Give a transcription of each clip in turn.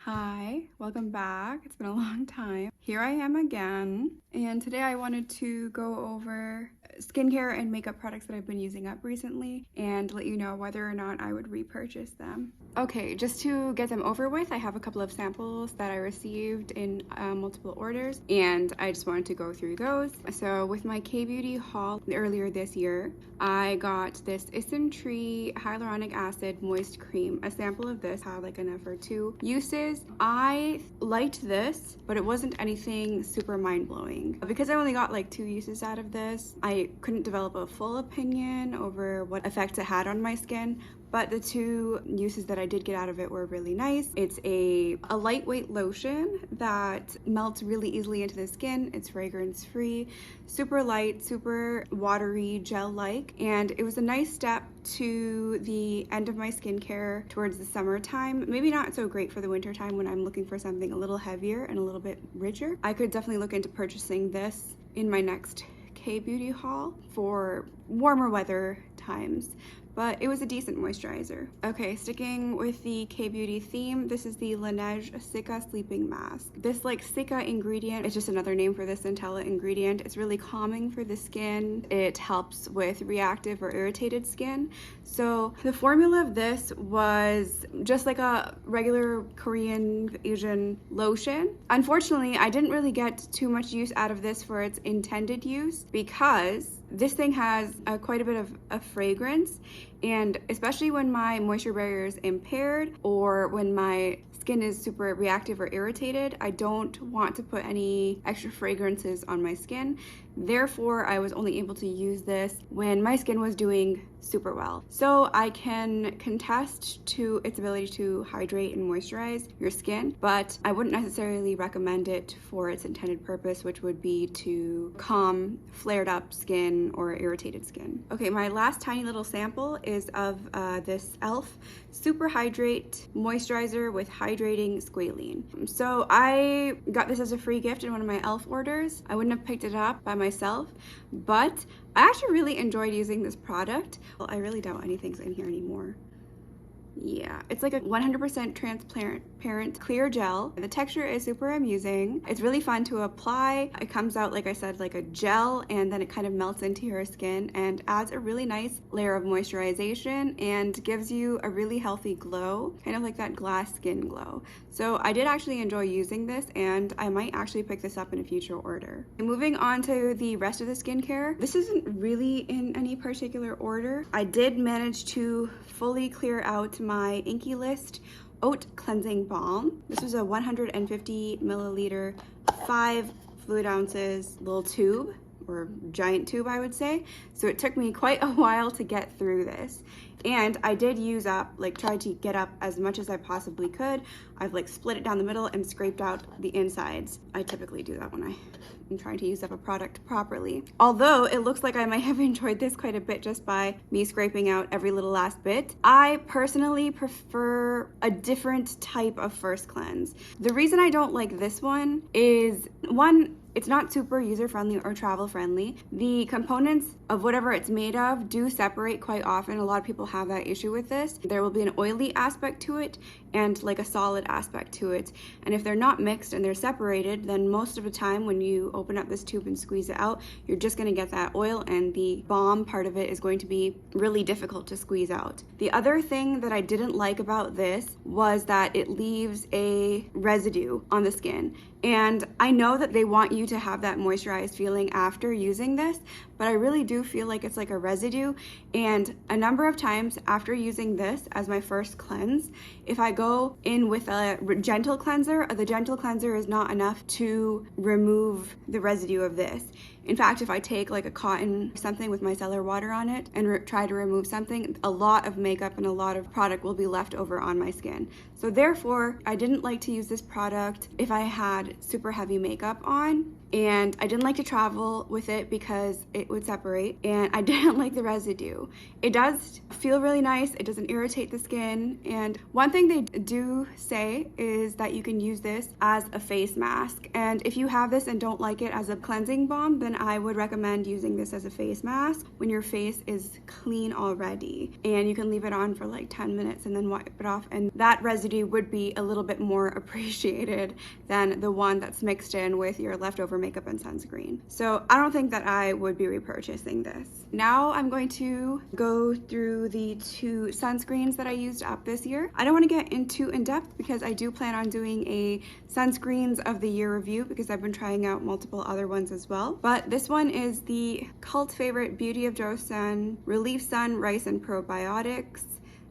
Hi, welcome back. It's been a long time. Here I am again, and today I wanted to go over skincare and makeup products that I've been using up recently and let you know whether or not I would repurchase them. Okay, just to get them over with, I have a couple of samples that I received in multiple orders, and I just wanted to go through those. So with my K-Beauty haul earlier this year, I got this Tree Hyaluronic Acid Moist Cream. A sample of this had like enough for 2 uses. I liked this, but it wasn't anything super mind-blowing. Because I only got like 2 uses out of this, I couldn't develop a full opinion over what effects it had on my skin. But the 2 uses that I did get out of it were really nice. It's a lightweight lotion that melts really easily into the skin. It's fragrance free, super light, super watery, gel-like, and it was a nice step to the end of my skincare towards the summertime. Maybe not so great for the winter time when I'm looking for something a little heavier and a little bit richer. I could definitely look into purchasing this in my next K-Beauty haul for warmer weather times. But it was a decent moisturizer. Okay, sticking with the K-Beauty theme, this is the Laneige Cica Sleeping Mask. This like Cica ingredient, it's just another name for this Centella ingredient. It's really calming for the skin. It helps with reactive or irritated skin. So the formula of this was just like a regular Korean Asian lotion. Unfortunately, I didn't really get too much use out of this for its intended use because this thing has quite a bit of a fragrance, and especially when my moisture barrier is impaired or when my skin is super reactive or irritated, I don't want to put any extra fragrances on my skin. Therefore, I was only able to use this when my skin was doing super well. So I can contest to its ability to hydrate and moisturize your skin, but I wouldn't necessarily recommend it for its intended purpose, which would be to calm flared up skin or irritated skin. Okay, my last tiny little sample is of this e.l.f. Super Hydrate Moisturizer with Hydrating Squalene. So I got this as a free gift in one of my e.l.f. orders. I wouldn't have picked it up by myself, but I actually really enjoyed using this product. Well, I really doubt anything's in here anymore. Yeah, it's like a 100% transparent clear gel. The texture is super amusing. It's really fun to apply. It comes out, like I said, like a gel, and then it kind of melts into your skin and adds a really nice layer of moisturization and gives you a really healthy glow, kind of like that glass skin glow. So I did actually enjoy using this, and I might actually pick this up in a future order. Moving on to the rest of the skincare, this isn't really in any particular order. I did manage to fully clear out my Inky List Oat Cleansing Balm. This was a 150 milliliter, 5 fluid ounces little tube, or giant tube I would say. So it took me quite a while to get through this. And I did use up, like tried to get up as much as I possibly could. I've like split it down the middle and scraped out the insides. I typically do that when I'm trying to use up a product properly. Although it looks like I might have enjoyed this quite a bit just by me scraping out every little last bit. I personally prefer a different type of first cleanse. The reason I don't like this one is, one, it's not super user-friendly or travel-friendly. The components of whatever it's made of do separate quite often. A lot of people have that issue with this. There will be an oily aspect to it and like a solid aspect to it. And if they're not mixed and they're separated, then most of the time when you open up this tube and squeeze it out, you're just gonna get that oil, and the balm part of it is going to be really difficult to squeeze out. The other thing that I didn't like about this was that it leaves a residue on the skin. And I know that they want you to have that moisturized feeling after using this, but I really do feel like it's like a residue. And a number of times after using this as my first cleanse, if I go in with a gentle cleanser, the gentle cleanser is not enough to remove the residue of this. In fact, if I take like a cotton something with micellar water on it and try to remove something, a lot of makeup and a lot of product will be left over on my skin. So therefore, I didn't like to use this product if I had super heavy makeup on, and I didn't like to travel with it because it would separate, and I didn't like the residue. It does feel really nice, it doesn't irritate the skin, and one thing they do say is that you can use this as a face mask, and if you have this and don't like it as a cleansing balm, then I would recommend using this as a face mask when your face is clean already, and you can leave it on for like 10 minutes and then wipe it off, and that residue would be a little bit more appreciated than the one that's mixed in with your leftover makeup and sunscreen. So I don't think that I would be repurchasing this. Now I'm going to go through the 2 sunscreens that I used up this year. I don't want to get into in-depth because I do plan on doing a sunscreens of the year review because I've been trying out multiple other ones as well. But this one is the cult favorite Beauty of Joe Sun Relief Sun Rice and Probiotics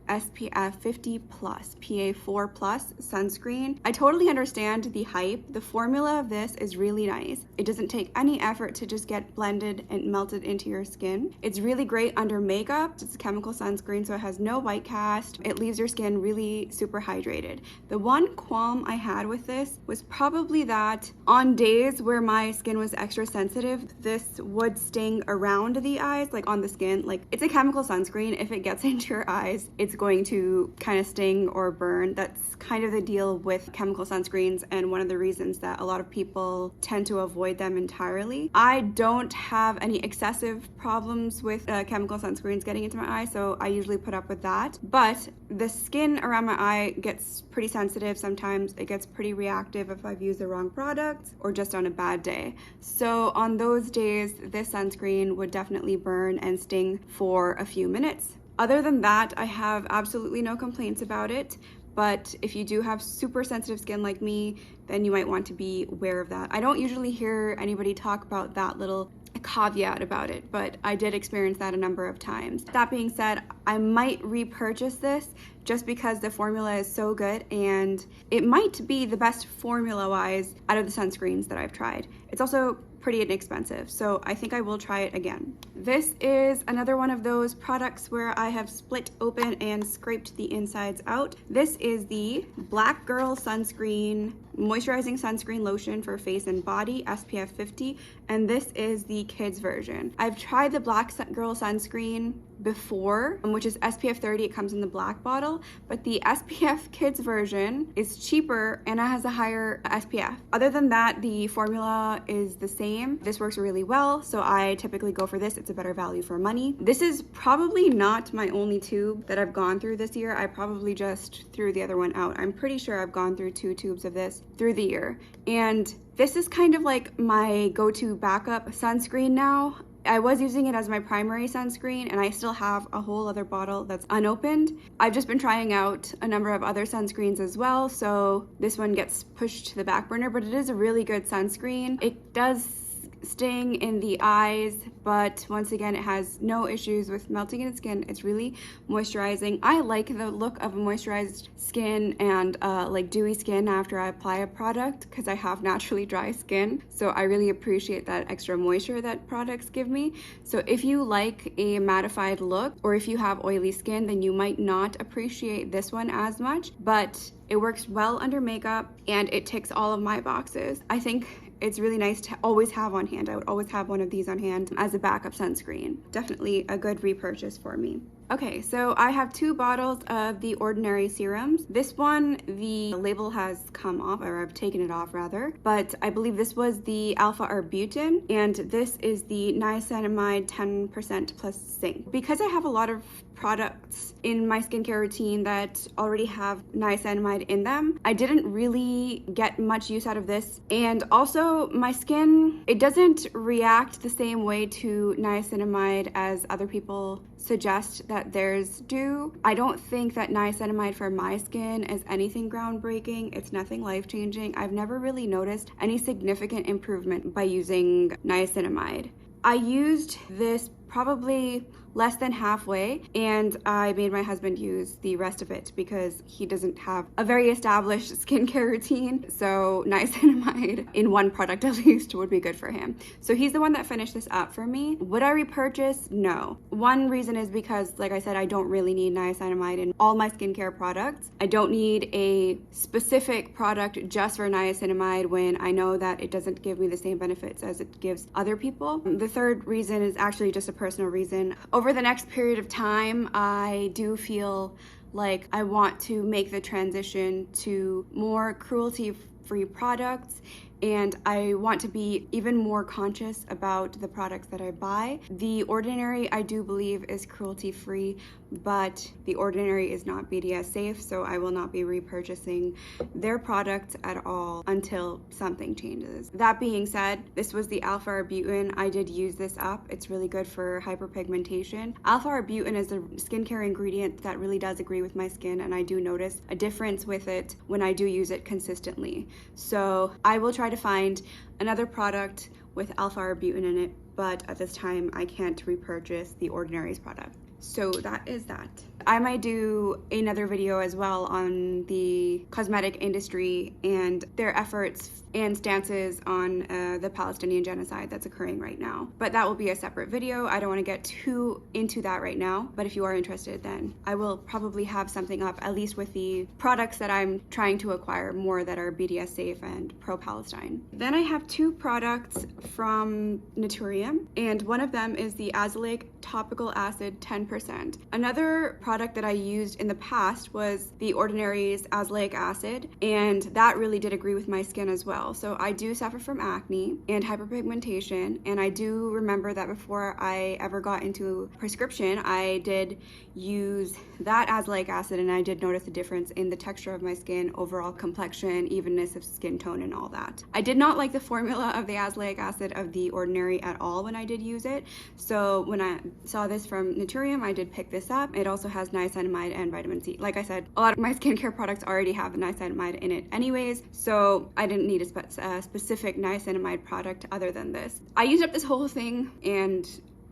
SPF 50 plus PA4 plus sunscreen. I totally understand the hype. The formula of this is really nice. It doesn't take any effort to just get blended and melted into your skin. It's really great under makeup. It's a chemical sunscreen, so it has no white cast. It leaves your skin really super hydrated. The one qualm I had with this was probably that on days where my skin was extra sensitive, this would sting around the eyes, like on the skin. Like, it's a chemical sunscreen. If it gets into your eyes, it's going to kind of sting or burn. That's kind of the deal with chemical sunscreens, and one of the reasons that a lot of people tend to avoid them entirely. I don't have any excessive problems with chemical sunscreens getting into my eye, so I usually put up with that. But the skin around my eye gets pretty sensitive sometimes. It gets pretty reactive if I've used the wrong products or just on a bad day. So on those days, this sunscreen would definitely burn and sting for a few minutes. Other than that, I have absolutely no complaints about it, but if you do have super sensitive skin like me, then you might want to be aware of that. I don't usually hear anybody talk about that little caveat about it, but I did experience that a number of times. That being said, I might repurchase this just because the formula is so good, and it might be the best formula-wise out of the sunscreens that I've tried. It's also pretty inexpensive, so I think I will try it again. This is another one of those products where I have split open and scraped the insides out. This is the Black Girl Sunscreen Moisturizing Sunscreen Lotion for face and body, SPF 50, and this is the kids version. I've tried the Black Girl Sunscreen before, which is SPF 30. It comes in the black bottle, but the SPF kids version is cheaper and it has a higher SPF. Other than that, the formula is the same. This works really well, so I typically go for this. It's a better value for money. This is probably not my only tube that I've gone through this year. I probably just threw the other one out. I'm pretty sure I've gone through 2 tubes of this through the year, and this is kind of like my go-to backup sunscreen now. I was using it as my primary sunscreen, and I still have a whole other bottle that's unopened. I've just been trying out a number of other sunscreens as well, so this one gets pushed to the back burner, but it is a really good sunscreen. It does sting in the eyes, but once again, it has no issues with melting in the skin. It's really moisturizing. I like the look of a moisturized skin and like dewy skin after I apply a product because I have naturally dry skin, so I really appreciate that extra moisture that products give me. So if you like a mattified look, or if you have oily skin, then you might not appreciate this one as much, but it works well under makeup and it ticks all of my boxes. I think it's really nice to always have on hand. I would always have one of these on hand as a backup sunscreen. Definitely a good repurchase for me. Okay, so I have 2 bottles of the Ordinary serums. This one, the label has come off, or I've taken it off rather, but I believe this was the alpha arbutin, and this is the niacinamide 10% plus zinc. Because I have a lot of products in my skincare routine that already have niacinamide in them, I didn't really get much use out of this. And also my skin, it doesn't react the same way to niacinamide as other people suggest that theirs do. I don't think that niacinamide for my skin is anything groundbreaking. It's nothing life-changing. I've never really noticed any significant improvement by using niacinamide. I used this probably less than halfway, and I made my husband use the rest of it because he doesn't have a very established skincare routine, so niacinamide in one product at least would be good for him. So he's the one that finished this up for me. Would I repurchase? No. One reason is because, like I said, I don't really need niacinamide in all my skincare products. I don't need a specific product just for niacinamide when I know that it doesn't give me the same benefits as it gives other people. The third reason is actually just a personal reason. Over the next period of time, I do feel like I want to make the transition to more cruelty-free products and I want to be even more conscious about the products that I buy. The Ordinary, I do believe, is cruelty-free, but The Ordinary is not BDS safe, so I will not be repurchasing their products at all until something changes. That being said, this was the alpha-arbutin. I did use this up. It's really good for hyperpigmentation. Alpha-arbutin is a skincare ingredient that really does agree with my skin, and I do notice a difference with it when I do use it consistently. So I will try to find another product with alpha-arbutin in it, but at this time I can't repurchase the Ordinary's product. So that is that. I might do another video as well on the cosmetic industry and their efforts and stances on the Palestinian genocide that's occurring right now. But that will be a separate video. I don't want to get too into that right now, but if you are interested, then I will probably have something up, at least with the products that I'm trying to acquire more that are BDS safe and pro-Palestine. Then I have two products from Naturium, and one of them is the Azelaic Topical Acid 10%. Another product that I used in the past was the Ordinary's Azelaic Acid, and that really did agree with my skin as well. So I do suffer from acne and hyperpigmentation, and I do remember that before I ever got into prescription, I did use that Azelaic acid, and I did notice a difference in the texture of my skin, overall complexion, evenness of skin tone, and all that. I did not like the formula of the Azelaic acid of the Ordinary at all when I did use it, so when I saw this from Naturium, I did pick this up. It also has niacinamide and vitamin C. Like I said, a lot of my skincare products already have the niacinamide in it anyways, so I didn't need a specific niacinamide product other than this. I used up this whole thing, and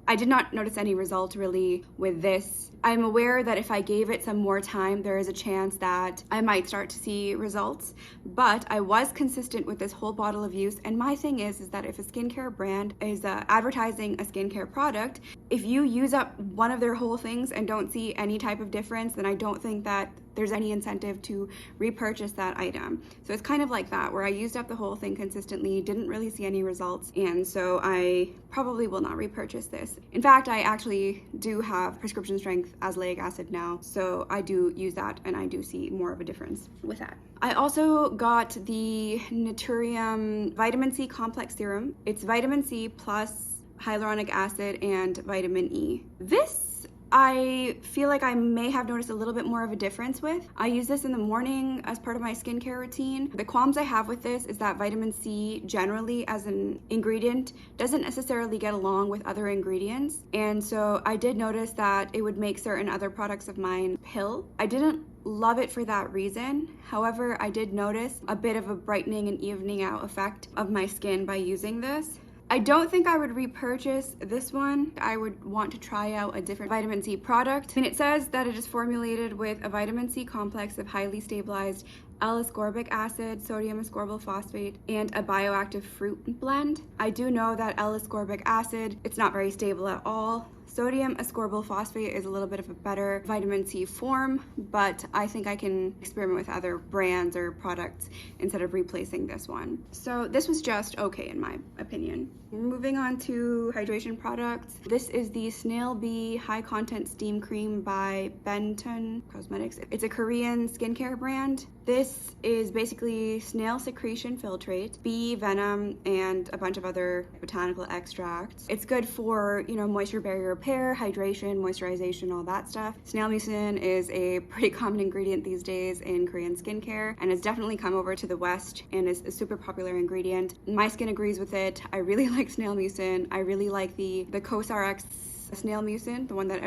I did not notice any result really with this. I'm aware that if I gave it some more time, there is a chance that I might start to see results, but I was consistent with this whole bottle of use. And my thing is that if a skincare brand is advertising a skincare product, if you use up one of their whole things and don't see any type of difference, then I don't think that there's any incentive to repurchase that item. So it's kind of like that, where I used up the whole thing consistently, didn't really see any results, and so I probably will not repurchase this. In fact, I actually do have prescription strength azelaic acid now, so I do use that, and I do see more of a difference with that. I also got the Naturium Vitamin C Complex Serum. It's vitamin C plus hyaluronic acid and vitamin E. This I feel like I may have noticed a little bit more of a difference with. I use this in the morning as part of my skincare routine. The qualms I have with this is that vitamin C generally as an ingredient doesn't necessarily get along with other ingredients. And so I did notice that it would make certain other products of mine pill. I didn't love it for that reason. However, I did notice a bit of a brightening and evening out effect of my skin by using this. I don't think I would repurchase this one. I would want to try out a different vitamin C product. And it says that it is formulated with a vitamin C complex of highly stabilized L-ascorbic acid, sodium ascorbyl phosphate, and a bioactive fruit blend. I do know that L-ascorbic acid, it's not very stable at all. Sodium ascorbyl phosphate is a little bit of a better vitamin C form, but I think I can experiment with other brands or products instead of replacing this one. So this was just okay in my opinion. Moving on to hydration products. This is the Snail Bee High Content Steam Cream by Benton Cosmetics. It's a Korean skincare brand. This is basically snail secretion filtrate, bee venom, and a bunch of other botanical extracts. It's good for, moisture barrier repair, hydration, moisturization, all that stuff. Snail mucin is a pretty common ingredient these days in Korean skincare, and it's definitely come over to the West and is a super popular ingredient. My skin agrees with it. I really like snail mucin. I really like the CosRX snail mucin, the one that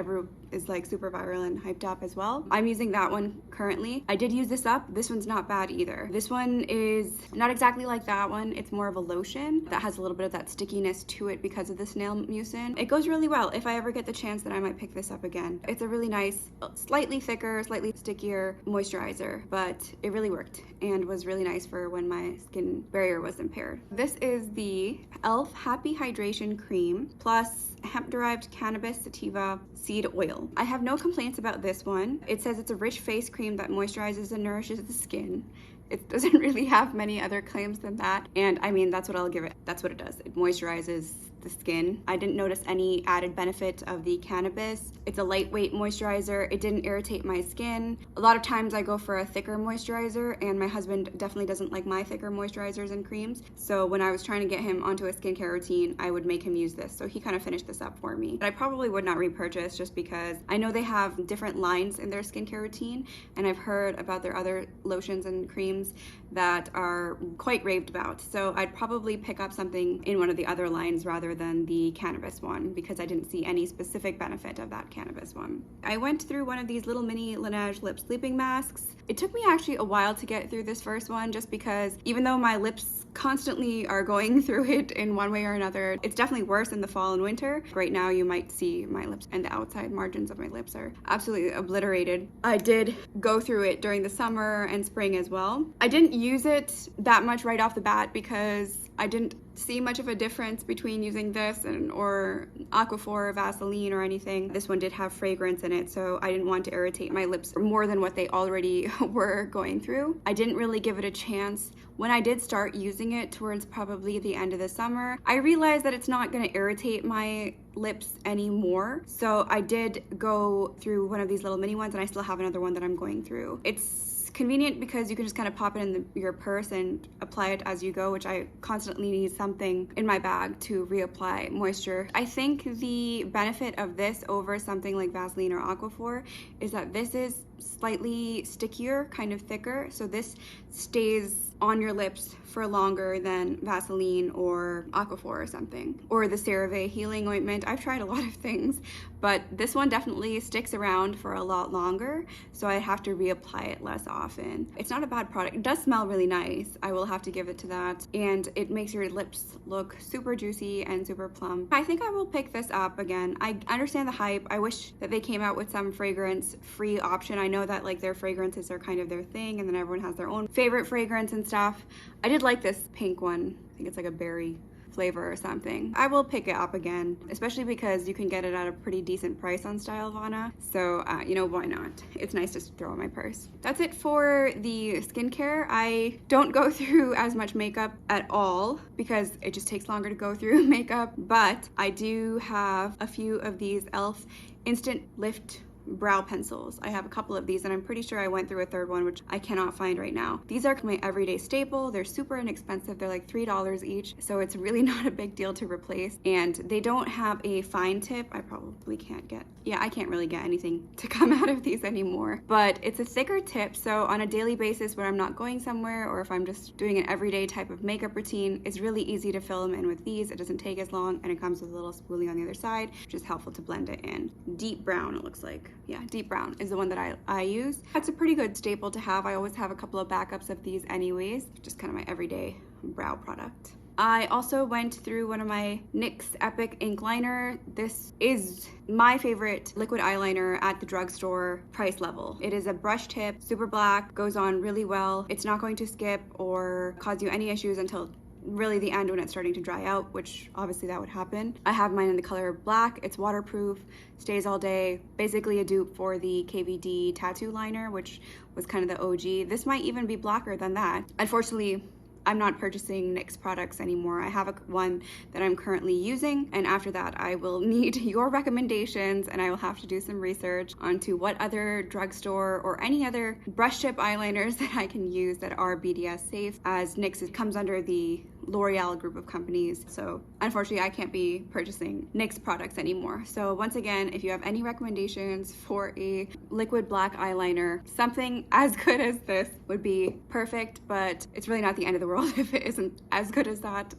is like super viral and hyped up as well. I'm using that one currently. I did use this up. This one's not bad either. This one is not exactly like that one. It's more of a lotion that has a little bit of that stickiness to it because of the snail mucin. It goes really well. If I ever get the chance, then I might pick this up again. It's a really nice, slightly thicker, slightly stickier moisturizer, but it really worked and was really nice for when my skin barrier was impaired. This is the e.l.f. Happy Hydration Cream plus hemp-derived cannabis sativa seed oil. I have no complaints about this one. It says it's a rich face cream that moisturizes and nourishes the skin. It doesn't really have many other claims than that. And I mean, that's what I'll give it. That's what it does. It moisturizes the skin. I didn't notice any added benefit of the cannabis. It's a lightweight moisturizer. It didn't irritate my skin. A lot of times I go for a thicker moisturizer, and my husband definitely doesn't like my thicker moisturizers and creams. So when I was trying to get him onto a skincare routine, I would make him use this. So he kind of finished this up for me. But I probably would not repurchase just because I know they have different lines in their skincare routine, and I've heard about their other lotions and creams that are quite raved about. So I'd probably pick up something in one of the other lines rather than the cannabis one, because I didn't see any specific benefit of that cannabis one. I went through one of these little mini Laneige lip sleeping masks. It took me actually a while to get through this first one, just because even though my lips constantly are going through it in one way or another, it's definitely worse in the fall and winter. Right now you might see my lips, and the outside margins of my lips are absolutely obliterated. I did go through it during the summer and spring as well. I didn't use it that much right off the bat because I didn't see much of a difference between using this or Aquaphor or Vaseline or anything. This one did have fragrance in it, so I didn't want to irritate my lips more than what they already were going through. I didn't really give it a chance. When I did start using it towards probably the end of the summer, I realized that it's not going to irritate my lips anymore. So I did go through one of these little mini ones, and I still have another one that I'm going through. It's convenient because you can just kind of pop it in your purse and apply it as you go, which I constantly need something in my bag to reapply moisture. I think the benefit of this over something like Vaseline or Aquaphor is that this is slightly stickier, kind of thicker, so this stays on your lips for longer than Vaseline or Aquaphor or something, or the CeraVe healing ointment. I've tried a lot of things, but this one definitely sticks around for a lot longer, so I have to reapply it less often. It's not a bad product. It does smell really nice, I will have to give it to that, and it makes your lips look super juicy and super plump. I think I will pick this up again. I understand the hype. I wish that they came out with some fragrance-free option. I know that like their fragrances are kind of their thing, and then everyone has their own favorite fragrance and stuff. I did like this pink one. I think it's like a berry flavor or something. I will pick it up again, especially because you can get it at a pretty decent price on Stylevana. So, you know, why not? It's nice to throw in my purse. That's it for the skincare. I don't go through as much makeup at all because it just takes longer to go through makeup, but I do have a few of these e.l.f. Instant Lift brow pencils. I have a couple of these, and I'm pretty sure I went through a third one, which I cannot find right now. These are my everyday staple. They're super inexpensive. They're like $3 each, so it's really not a big deal to replace, and they don't have a fine tip. I probably can't get, yeah, I can't really get anything to come out of these anymore, but it's a thicker tip, so on a daily basis when I'm not going somewhere, or if I'm just doing an everyday type of makeup routine, it's really easy to fill them in with these. It doesn't take as long, and it comes with a little spoolie on the other side, which is helpful to blend it in. Deep brown, it looks like. Yeah, deep brown is the one that I use. That's a pretty good staple to have. I always have a couple of backups of these anyways, just kind of my everyday brow product. I also went through one of my NYX Epic ink liner. This is my favorite liquid eyeliner at the drugstore price level. It is a brush tip, super black, goes on really well. It's not going to skip or cause you any issues until really the end when it's starting to dry out, which obviously that would happen. I have mine in the color black. It's waterproof, stays all day, basically a dupe for the KVD tattoo liner, which was kind of the OG. This might even be blacker than that. Unfortunately, I'm not purchasing NYX products anymore. I have one that I'm currently using, and after that I will need your recommendations, and I will have to do some research onto what other drugstore or any other brush tip eyeliners that I can use that are BDS safe, as NYX comes under the L'Oreal group of companies. So unfortunately I can't be purchasing NYX products anymore. So once again, if you have any recommendations for a liquid black eyeliner, something as good as this would be perfect, but it's really not the end of the world if it isn't as good as that.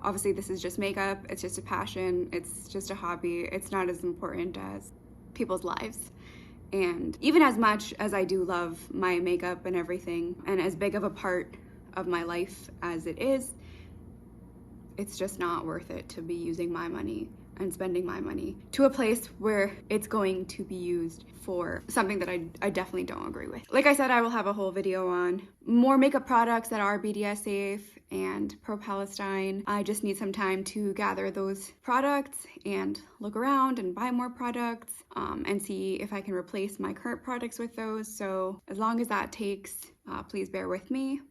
Obviously this is just makeup, it's just a passion, it's just a hobby. It's not as important as people's lives. And even as much as I do love my makeup and everything, and as big of a part of my life as it is, it's just not worth it to be using my money and spending my money to a place where it's going to be used for something that I definitely don't agree with. Like I said, I will have a whole video on more makeup products that are BDS safe and pro-Palestine. I just need some time to gather those products and look around and buy more products and see if I can replace my current products with those. So as long as that takes, please bear with me.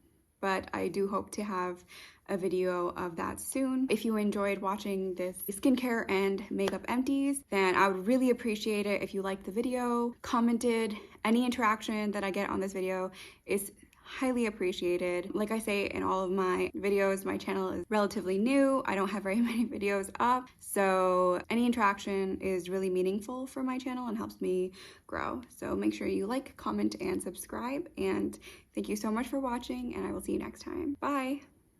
but I do hope to have a video of that soon. If you enjoyed watching this skincare and makeup empties, then I would really appreciate it if you liked the video, commented. Any interaction that I get on this video is highly appreciated. Like I say in all of my videos, my channel is relatively new. I don't have very many videos up, so any interaction is really meaningful for my channel and helps me grow. So make sure you like, comment, and subscribe, and thank you so much for watching, and I will see you next time. Bye!